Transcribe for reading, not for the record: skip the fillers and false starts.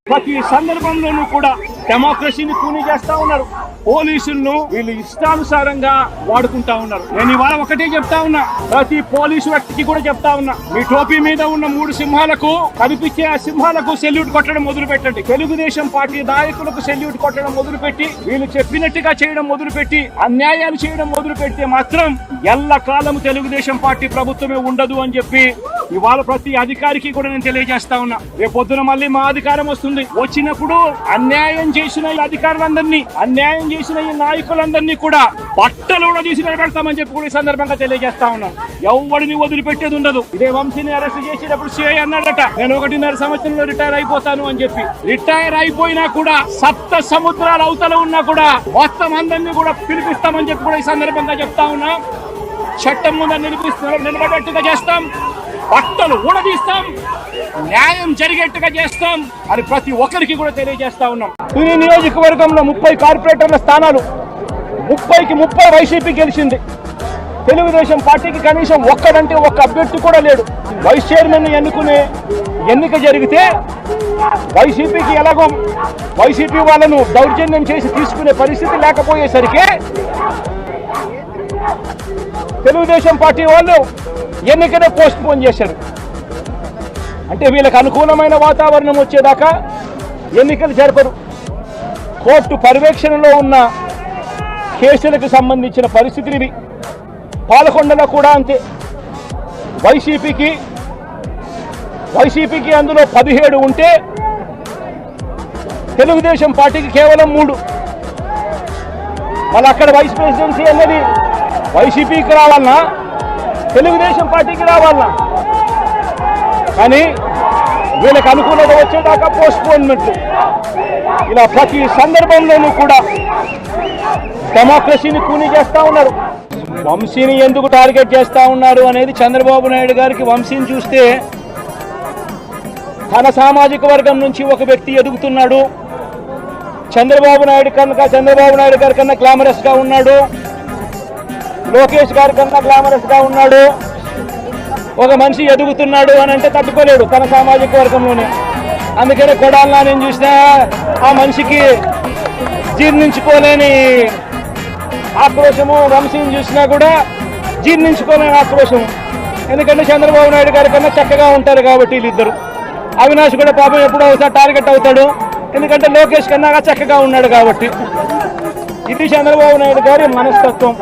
ప్రతి సందర్భంలోనూ కూడా డెమోక్రసీని కూని చేస్తా ఉన్నారు. పోలీసులను వీళ్ళు ఇష్టానుసారంగా వాడుకుంటా ఉన్నారు. నేను ఇవాళ ఒకటే చెప్తా ఉన్నా, ప్రతి పోలీసు వ్యక్తికి కూడా చెప్తా ఉన్నా, మీ టోపీ మీద ఉన్న 3 సింహాలకు కనిపించే ఆ సింహాలకు సెల్యూట్ కొట్టడం మొదలు పెట్టండి. తెలుగుదేశం పార్టీ నాయకులకు సెల్యూట్ కొట్టడం మొదలుపెట్టి వీళ్ళు చెప్పినట్టుగా చేయడం మొదలుపెట్టి అన్యాయాలు చేయడం మొదలు పెడితే మాత్రం ఎల్లకాలం తెలుగుదేశం పార్టీ ప్రభుత్వమే ఉండదు అని చెప్పి ఇవాళ ప్రతి అధికారికి కూడా నేను తెలియజేస్తా ఉన్నా. రేపొద్దున మళ్ళీ మా అధికారం వస్తుంది, వచ్చినప్పుడు అన్యాయం చేసిన ఈ అధికారులందరినీ, అన్యాయం చేసిన ఈ నాయకులందరినీ కూడా బట్టలు కూడా తీసి నిలబెడతామని చెప్పి కూడా ఈ సందర్భంగా తెలియజేస్తా ఉన్నా. ఎవరిని వదిలిపెట్టేది ఉండదు. ఇదే వంశీని అరెస్ట్ చేసేటప్పుడు సిఐ అన్నాడట, నేను 1.5 సంవత్సరంలో రిటైర్ అయిపోతాను అని చెప్పి. రిటైర్ అయిపోయినా కూడా సప్త సముద్రాల అవతల ఉన్నా కూడా మొత్తం అందరినీ కూడా పిలిపిస్తామని చెప్పి కూడా ఈ సందర్భంగా చెప్తా ఉన్నా. చట్టం ముందు నిలబడేట్టుగా చేస్తాం, బట్టలు ఊడదీస్తాం, న్యాయం జరిగేట్టుగా చేస్తాం అని ప్రతి ఒక్కరికి కూడా తెలియజేస్తా ఉన్నాం. ఈ నియోజకవర్గంలో 30 కార్పొరేటర్ల స్థానాలు 30కి 30 వైసీపీ గెలిచింది. తెలుగుదేశం పార్టీకి కనీసం ఒక్కడంటే ఒక్క అభ్యర్థి కూడా లేడు. వైస్ చైర్మన్ ఎన్నుకునే ఎన్నిక జరిగితే వైసీపీకి ఎలాగో వైసీపీ వాళ్ళను దౌర్జన్యం చేసి తీసుకునే పరిస్థితి లేకపోయేసరికి తెలుగుదేశం పార్టీ వాళ్ళు ఎన్నికనే పోస్ట్ పోన్ చేశారు. అంటే వీళ్ళకి అనుకూలమైన వాతావరణం వచ్చేదాకా ఎన్నికలు జరపరు. కోర్టు పర్యవేక్షణలో ఉన్న కేసులకు సంబంధించిన పరిస్థితులు ఇవి. పాలకొండలో కూడా అంతే. వైసీపీకి అందులో 17 ఉంటే తెలుగుదేశం పార్టీకి కేవలం 3. మళ్ళీ అక్కడ వైస్ ప్రెసిడెన్సీ అన్నది వైసీపీకి రావాలన్నా తెలుగుదేశం పార్టీకి రావాలన్నా, కానీ వీళ్ళకి అనుకూలత వచ్చేదాకా పోస్ట్పోన్మెంట్. ఇలా ప్రతి సందర్భంలోనూ కూడా డెమోక్రసీని కూని చేస్తా ఉన్నారు. వంశీని ఎందుకు టార్గెట్ చేస్తా ఉన్నారు అనేది చంద్రబాబు నాయుడు గారికి వంశీని చూస్తే తన సామాజిక వర్గం నుంచి ఒక వ్యక్తి ఎదుగుతున్నాడు. చంద్రబాబు నాయుడు గారి కన్నా గ్లామరస్ గా ఉన్నాడు, లోకేష్ గారి కన్నా గ్లామరస్ గా ఉన్నాడు. ఒక మనిషి ఎదుగుతున్నాడు అని అంటే తట్టుకోలేడు తన సామాజిక వర్గంలోనే. అందుకనే కొడాలని నేను చూసినా ఆ మనిషికి జీర్ణించుకోలేని ఆక్రోశము, వంశీని చూసినా కూడా జీర్ణించుకోలేని ఆక్రోశము. ఎందుకంటే చంద్రబాబు నాయుడు గారి కన్నా చక్కగా ఉంటారు కాబట్టి వీళ్ళిద్దరు. అవినాష్ కూడా పాపం ఎప్పుడో ఒకసారి టార్గెట్ అవుతాడు, ఎందుకంటే లోకేష్ కన్నా చక్కగా ఉన్నాడు కాబట్టి. ఇది చంద్రబాబు నాయుడు గారి మనస్తత్వం.